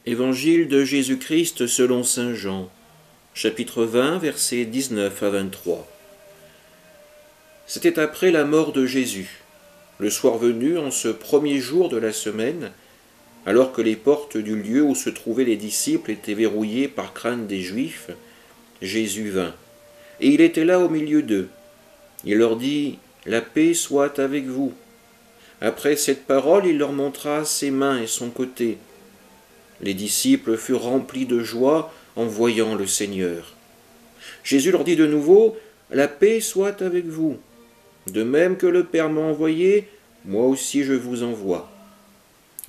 Évangile de Jésus-Christ selon saint Jean, chapitre 20, versets 19 à 23. C'était après la mort de Jésus, le soir venu, en ce premier jour de la semaine, alors que les portes du lieu où se trouvaient les disciples étaient verrouillées par crainte des Juifs, Jésus vint, et il était là au milieu d'eux. Il leur dit « La paix soit avec vous ». Après cette parole, il leur montra ses mains et son côté. Les disciples furent remplis de joie en voyant le Seigneur. Jésus leur dit de nouveau « La paix soit avec vous. De même que le Père m'a envoyé, moi aussi je vous envoie. »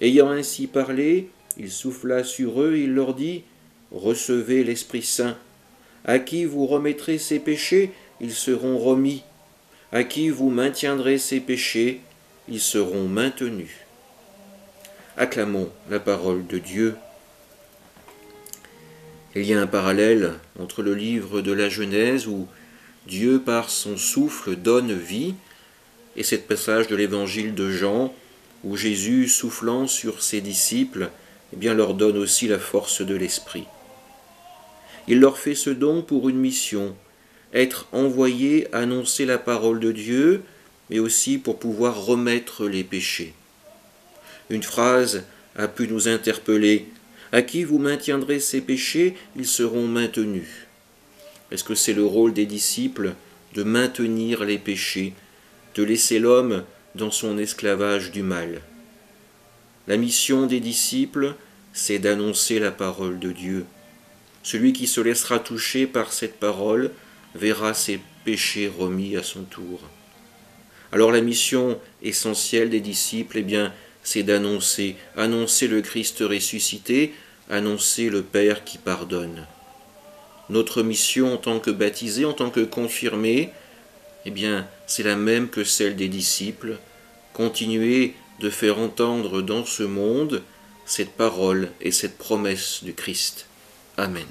Ayant ainsi parlé, il souffla sur eux et il leur dit « Recevez l'Esprit Saint. À qui vous remettrez ses péchés, ils seront remis. À qui vous maintiendrez ses péchés, ils seront maintenus. » Acclamons la parole de Dieu. Il y a un parallèle entre le livre de la Genèse où Dieu par son souffle donne vie et ce passage de l'évangile de Jean où Jésus, soufflant sur ses disciples, leur donne aussi la force de l'Esprit. Il leur fait ce don pour une mission, être envoyés annoncer la parole de Dieu, mais aussi pour pouvoir remettre les péchés. Une phrase a pu nous interpeller. À qui vous maintiendrez ces péchés, ils seront maintenus. Est-ce que c'est le rôle des disciples de maintenir les péchés, de laisser l'homme dans son esclavage du mal? La mission des disciples, c'est d'annoncer la parole de Dieu. Celui qui se laissera toucher par cette parole verra ses péchés remis à son tour. Alors la mission essentielle des disciples, c'est d'annoncer le Christ ressuscité, annoncer le Père qui pardonne. Notre mission en tant que baptisés, en tant que confirmés, c'est la même que celle des disciples, continuer de faire entendre dans ce monde cette parole et cette promesse du Christ. Amen.